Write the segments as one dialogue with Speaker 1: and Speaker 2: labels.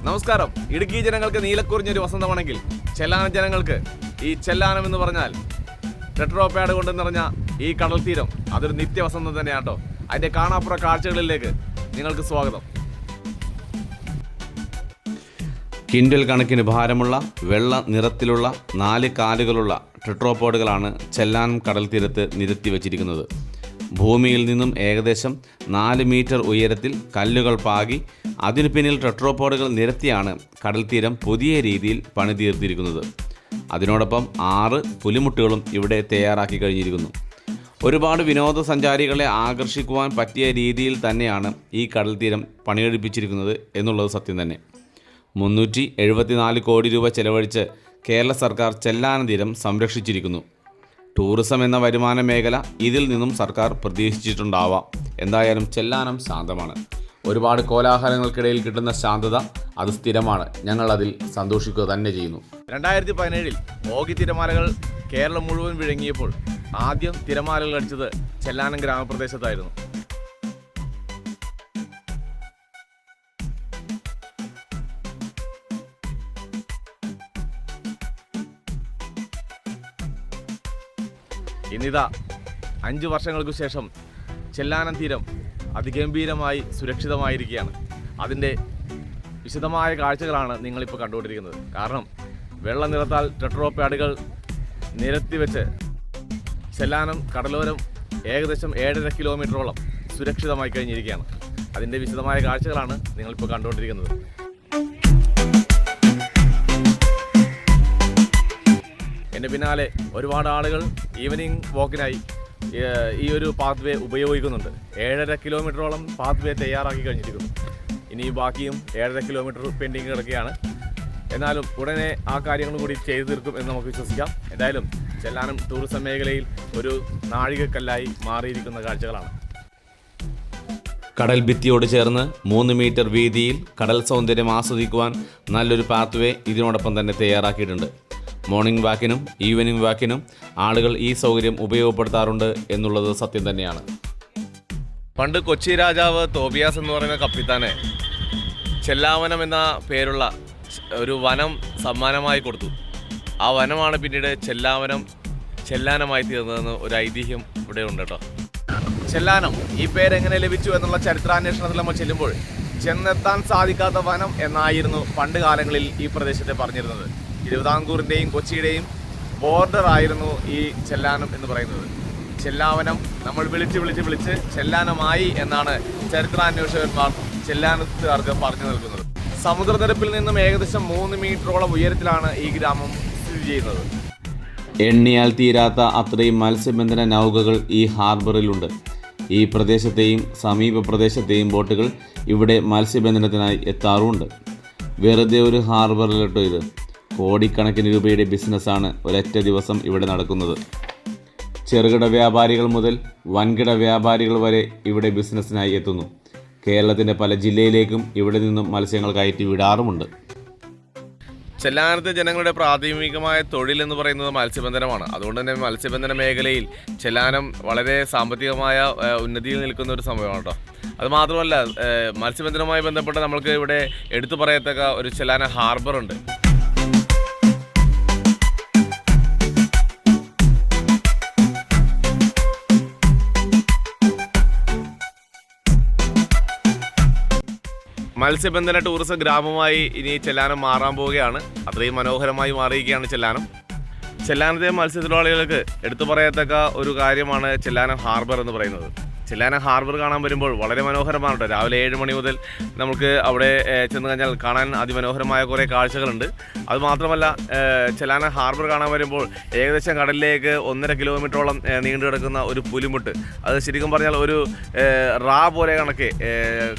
Speaker 1: നമസ്കാരം. ഇടുക്കി ജനങ്ങൾക്ക് നീലക്കുറിഞ്ഞൊരു വസന്തമാണെങ്കിൽ ചെല്ലാനം ജനങ്ങൾക്ക് ഈ ചെല്ലാനം എന്ന് പറഞ്ഞാൽ ടെട്രോ പാഡ് കൊണ്ട് നിറഞ്ഞ ഈ കടൽ തീരം അതൊരു നിത്യവസന്തം തന്നെയാണ് കേട്ടോ. അതിൻ്റെ കാണാപ്പുറ കാഴ്ചകളിലേക്ക് നിങ്ങൾക്ക് സ്വാഗതം.
Speaker 2: കിൻഡൽ കണക്കിന് ഭാരമുള്ള വെള്ള നിറത്തിലുള്ള 4 കാലുകളുള്ള ടെട്രോപോഡുകളാണ് ചെല്ലാനം കടൽ തീരത്ത് നിരത്തി വച്ചിരിക്കുന്നത്. ഭൂമിയിൽ നിന്നും ഏകദേശം 4 മീറ്റർ ഉയരത്തിൽ കല്ലുകൾ പാകി അതിനു പിന്നിൽ ടെട്രോപോഡുകൾ നിരത്തിയാണ് കടൽ തീരം പുതിയ രീതിയിൽ പണിതീർത്തിരിക്കുന്നത്. അതിനോടൊപ്പം 6 പുലിമുട്ടുകളും ഇവിടെ തയ്യാറാക്കി കഴിഞ്ഞിരിക്കുന്നു. ഒരുപാട് വിനോദസഞ്ചാരികളെ ആകർഷിക്കുവാൻ പറ്റിയ രീതിയിൽ തന്നെയാണ് ഈ കടൽ തീരം പണികഴിപ്പിച്ചിരിക്കുന്നത് എന്നുള്ളത് സത്യം തന്നെ. 374 കോടി രൂപ ചെലവഴിച്ച് കേരള സർക്കാർ ചെല്ലാനം തീരം സംരക്ഷിച്ചിരിക്കുന്നു. ടൂറിസം എന്ന വരുമാന മേഖല ഇതിൽ നിന്നും സർക്കാർ പ്രതീക്ഷിച്ചിട്ടുണ്ടാവാം. എന്തായാലും ചെല്ലാനം ശാന്തമാണ്. ഒരുപാട് കോലാഹലങ്ങൾക്കിടയിൽ കിട്ടുന്ന ശാന്തത അത് സ്ഥിരമാണ്. ഞങ്ങൾ അതിൽ സന്തോഷിക്കുക തന്നെ ചെയ്യുന്നു.
Speaker 1: 2017 ഓഗി തിരമാലകൾ കേരളം മുഴുവൻ വിഴുങ്ങിയപ്പോൾ ആദ്യം തിരമാലകൾ അടിച്ചത് ചെല്ലാനം ഗ്രാമപ്രദേശത്തായിരുന്നു. ഇന്നിതാ 5 വർഷങ്ങൾക്ക് ശേഷം ചെല്ലാനം തീരം അതിഗംഭീരമായി സുരക്ഷിതമായിരിക്കുകയാണ്. അതിൻ്റെ വിശദമായ കാഴ്ചകളാണ് നിങ്ങളിപ്പോൾ കണ്ടുകൊണ്ടിരിക്കുന്നത്. കാരണം വെള്ള നിറത്താൽ ടെട്രോ പാഡുകൾ നിരത്തി വെച്ച് ചെല്ലാനം കടലോരം ഏകദേശം 7.5 കിലോമീറ്ററോളം സുരക്ഷിതമായി കഴിഞ്ഞിരിക്കുകയാണ്. അതിൻ്റെ വിശദമായ കാഴ്ചകളാണ് നിങ്ങളിപ്പോൾ കണ്ടുകൊണ്ടിരിക്കുന്നത്. എൻ്റെ പിന്നാലെ ഒരുപാട് ആളുകൾ ഈവനിങ് വാക്കിനായി ഈ ഒരു പാത്ത് വേ ഉപയോഗിക്കുന്നുണ്ട്. 7.5 കിലോമീറ്ററോളം പാത്ത് വേ തയ്യാറാക്കി കഴിഞ്ഞിരിക്കുന്നു. ഇനി ബാക്കിയും 7.5 കിലോമീറ്റർ പെൻഡിങ് കിടക്കുകയാണ്. എന്നാലും ഉടനെ ആ കാര്യങ്ങളും കൂടി ചെയ്തു തീർക്കും എന്ന് നമുക്ക് വിശ്വസിക്കാം. എന്തായാലും ചെല്ലാനം ടൂറിസം മേഖലയിൽ ഒരു നാഴികക്കല്ലായി മാറിയിരിക്കുന്ന കാഴ്ചകളാണ്.
Speaker 2: കടൽ ഭിത്തിയോട് ചേർന്ന് 3 മീറ്റർ വീതിയിൽ കടൽ സൗന്ദര്യം ആസ്വദിക്കുവാൻ നല്ലൊരു പാത്ത് വേ ഇതിനോടൊപ്പം തന്നെ തയ്യാറാക്കിയിട്ടുണ്ട്. മോർണിംഗ് വാക്കിനും ഈവനിംഗ് വാക്കിനും ആളുകൾ ഈ സൗകര്യം ഉപയോഗപ്പെടുത്താറുണ്ട് എന്നുള്ളത് സത്യം തന്നെയാണ്.
Speaker 1: പണ്ട് കൊച്ചി രാജാവ് തോബിയാസ് എന്ന് പറയുന്ന കപ്പിത്താനെ ചെല്ലാവനം എന്ന പേരുള്ള ഒരു വനം സമ്മാനമായി കൊടുത്തു. ആ വനമാണ് പിന്നീട് ചെല്ലാനമായി തീർന്നതെന്ന് ഒരു ഐതിഹ്യം ഇവിടെ ഉണ്ട് കേട്ടോ. ചെല്ലാനം ഈ പേരെങ്ങനെ ലഭിച്ചു എന്നുള്ള ചരിത്രാന്വേഷണത്തിൽ നമ്മൾ ചെല്ലുമ്പോൾ ചെന്നെത്താൻ സാധിക്കാത്ത വനം എന്നായിരുന്നു പണ്ട് കാലങ്ങളിൽ ഈ പ്രദേശത്തെ പറഞ്ഞിരുന്നത്. തിരുവിതാംകൂറിൻ്റെയും കൊച്ചിയുടെയും ബോർഡർ ആയിരുന്നു ഈ ചെല്ലാനം എന്ന് പറയുന്നത്. ചെല്ലാവനം നമ്മൾ വിളിച്ച് ചെല്ലാനമായി എന്നാണ് ചരിത്രാന്വേഷകന്മാർ ചെല്ലാനത്തുകാർക്ക് പറഞ്ഞു നൽകുന്നത്. സമുദ്രനിരപ്പിൽ നിന്നും ഏകദേശം 3 മീറ്ററോളം ഉയരത്തിലാണ് ഈ ഗ്രാമം സ്ഥിതി ചെയ്യുന്നത്.
Speaker 2: എണ്ണിയാൽ തീരാത്ത അത്രയും മത്സ്യബന്ധന നൗകകൾ ഈ ഹാർബറിലുണ്ട്. ഈ പ്രദേശത്തെയും സമീപ പ്രദേശത്തെയും ബോട്ടുകൾ ഇവിടെ മത്സ്യബന്ധനത്തിനായി എത്താറുമുണ്ട്. വെറുതെ ഒരു ഹാർബറിലിട്ടോ ഇത്. കോടിക്കണക്കിന് രൂപയുടെ ബിസിനസ്സാണ് ഒരൊറ്റ ദിവസം ഇവിടെ നടക്കുന്നത്. ചെറുകിട വ്യാപാരികൾ മുതൽ വൻകിട വ്യാപാരികൾ വരെ ഇവിടെ ബിസിനസ്സിനായി എത്തുന്നു. കേരളത്തിൻ്റെ പല ജില്ലയിലേക്കും ഇവിടെ നിന്നും മത്സ്യങ്ങൾ കയറ്റി വിടാറുമുണ്ട്.
Speaker 1: ചെല്ലാനത്തെ ജനങ്ങളുടെ പ്രാഥമികമായ തൊഴിൽ എന്ന് പറയുന്നത് മത്സ്യബന്ധനമാണ്. അതുകൊണ്ട് തന്നെ മത്സ്യബന്ധന മേഖലയിൽ ചെല്ലാനം വളരെ സാമ്പത്തികമായ ഉന്നതിയിൽ നിൽക്കുന്ന ഒരു സംഭവമാണ് കേട്ടോ. അതുമാത്രമല്ല, മത്സ്യബന്ധനവുമായി ബന്ധപ്പെട്ട് നമ്മൾക്ക് ഇവിടെ എടുത്തു പറയത്തക്ക ഒരു ചെല്ലാനം ഹാർബറുണ്ട്. മത്സ്യബന്ധന ടൂറിസം ഗ്രാമമായി ഇനി ചെല്ലാനം മാറാൻ പോവുകയാണ്. അത്രയും മനോഹരമായി മാറിയിരിക്കുകയാണ് ചെല്ലാനം. ചെല്ലാനത്തെ മത്സ്യത്തൊഴിലാളികൾക്ക് എടുത്തു പറയത്തക്ക ഒരു കാര്യമാണ് ചെല്ലാനം ഹാർബർ എന്ന് പറയുന്നത്. ചെല്ലാനം ഹാർബർ കാണാൻ വരുമ്പോൾ വളരെ മനോഹരമാണ് കേട്ടോ. രാവിലെ 7 മണി മുതൽ നമുക്ക് അവിടെ ചെന്ന് കഴിഞ്ഞാൽ കാണാൻ അതിമനോഹരമായ കുറേ കാഴ്ചകളുണ്ട്. അതുമാത്രമല്ല, ചെല്ലാനം ഹാർബർ കാണാൻ വരുമ്പോൾ ഏകദേശം കടലിലേക്ക് 1.5 കിലോമീറ്ററോളം നീണ്ടു കിടക്കുന്ന ഒരു പുലിമുട്ട്, അത് ശരിക്കും പറഞ്ഞാൽ ഒരു റാ പോലെ കണക്കെ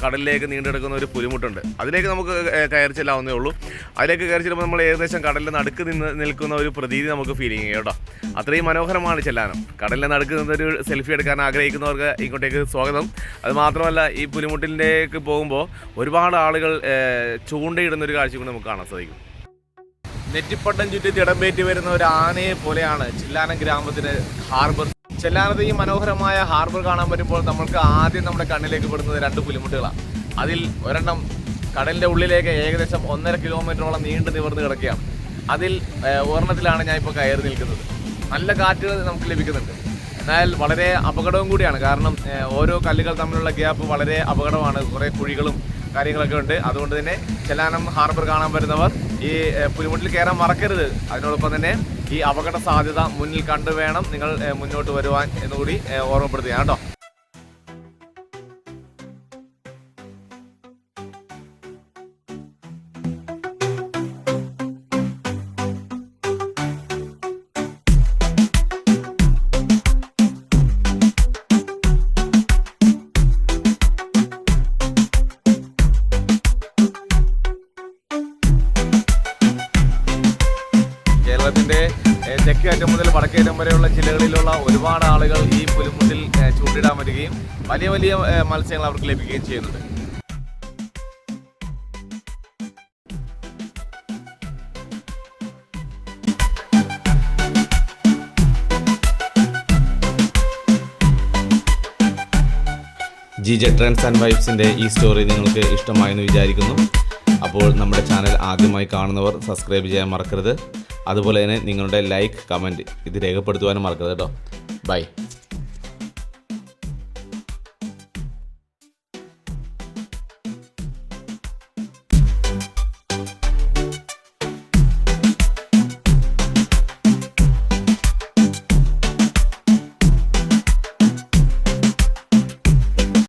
Speaker 1: കടലിലേക്ക് നീണ്ടു കിടക്കുന്ന ഒരു പുലിമുട്ടുണ്ട്. അതിലേക്ക് നമുക്ക് കയറി ചെല്ലാവുന്നേ ഉള്ളൂ. അതിലേക്ക് കയറി ചെല്ലുമ്പോൾ നമ്മൾ ഏകദേശം കടലിൻ്റെ നടുക്ക് നിൽക്കുന്ന ഒരു പ്രതീതി നമുക്ക് ഫീൽ ചെയ്യും കേട്ടോ. അത്രയും മനോഹരമാണ് ചെല്ലാനം. കടലിൻ്റെ നടുക്ക് നിന്നൊരു സെൽഫി എടുക്കാൻ ആഗ്രഹിക്കുന്നവർക്ക് ഇങ്ങോട്ടേക്ക് സ്വാഗതം. അതുമാത്രമല്ല, ഈ പുലിമുട്ടിലേക്ക് പോകുമ്പോൾ ഒരുപാട് ആളുകൾ ചൂണ്ടയിടുന്നൊരു കാഴ്ച കൂടി നമുക്ക് കാണാൻ സാധിക്കും. നെറ്റിപ്പട്ടം ചുറ്റി തിടമ്പേറ്റി വരുന്ന ഒരു ആനയെ പോലെയാണ് ചെല്ലാനം ഗ്രാമത്തിന് ഹാർബർ. ചെല്ലാനത്ത് ഈ മനോഹരമായ ഹാർബർ കാണാൻ വരുമ്പോൾ നമ്മൾക്ക് ആദ്യം നമ്മുടെ കണ്ണിലേക്ക് പെടുന്നത് 2 പുലിമുട്ടുകളാണ്. അതിൽ ഒരെണ്ണം കടലിൻ്റെ ഉള്ളിലേക്ക് ഏകദേശം 1.5 കിലോമീറ്ററോളം നീണ്ടു നിവർന്ന് കിടക്കുകയാണ്. അതിൽ ഒരെണ്ണത്തിലാണ് ഞാൻ ഇപ്പോൾ കയറി നിൽക്കുന്നത്. നല്ല കാറ്റുകൾ നമുക്ക് ലഭിക്കുന്നുണ്ട്. എന്നാൽ വളരെ അപകടവും കൂടിയാണ്. കാരണം ഓരോ കല്ലുകൾ തമ്മിലുള്ള ഗ്യാപ്പ് വളരെ അപകടമാണ്. കുറേ കുഴികളും കാര്യങ്ങളൊക്കെ ഉണ്ട്. അതുകൊണ്ട് തന്നെ ചെല്ലാനം ഹാർബർ കാണാൻ വരുന്നവർ ഈ പുലിമുട്ടിൽ കയറാൻ മറക്കരുത്. അതിനോടൊപ്പം തന്നെ ഈ അപകട സാധ്യത മുന്നിൽ കണ്ടു വേണം നിങ്ങൾ മുന്നോട്ട് വരുവാൻ എന്നുകൂടി ഓർമ്മപ്പെടുത്തുകയാണ് കേട്ടോ. കേരളത്തിൻ്റെ തെക്കേറ്റം മുതൽ വടക്കേറ്റം വരെയുള്ള ജില്ലകളിലുള്ള ഒരുപാട് ആളുകൾ ഈ പുലിമുട്ടിൽ ചൂണ്ടിടാൻ വരികയും വലിയ വലിയ മത്സ്യങ്ങൾ അവർക്ക് ലഭിക്കുകയും ചെയ്യുന്നുണ്ട്.
Speaker 2: GJ ട്രെൻഡ്സ് ആൻഡ് വൈബ്സിൻ്റെ ഈ സ്റ്റോറി നിങ്ങൾക്ക് ഇഷ്ടമായെന്ന് വിചാരിക്കുന്നു. അപ്പോൾ നമ്മുടെ ചാനൽ ആദ്യമായി കാണുന്നവർ സബ്സ്ക്രൈബ് ചെയ്യാൻ മറക്കരുത്. അതുപോലെ തന്നെ നിങ്ങളുടെ ലൈക്ക്, കമൻറ്റ് ഇത് രേഖപ്പെടുത്തുവാനും മറക്കരുത് കേട്ടോ. ബൈ.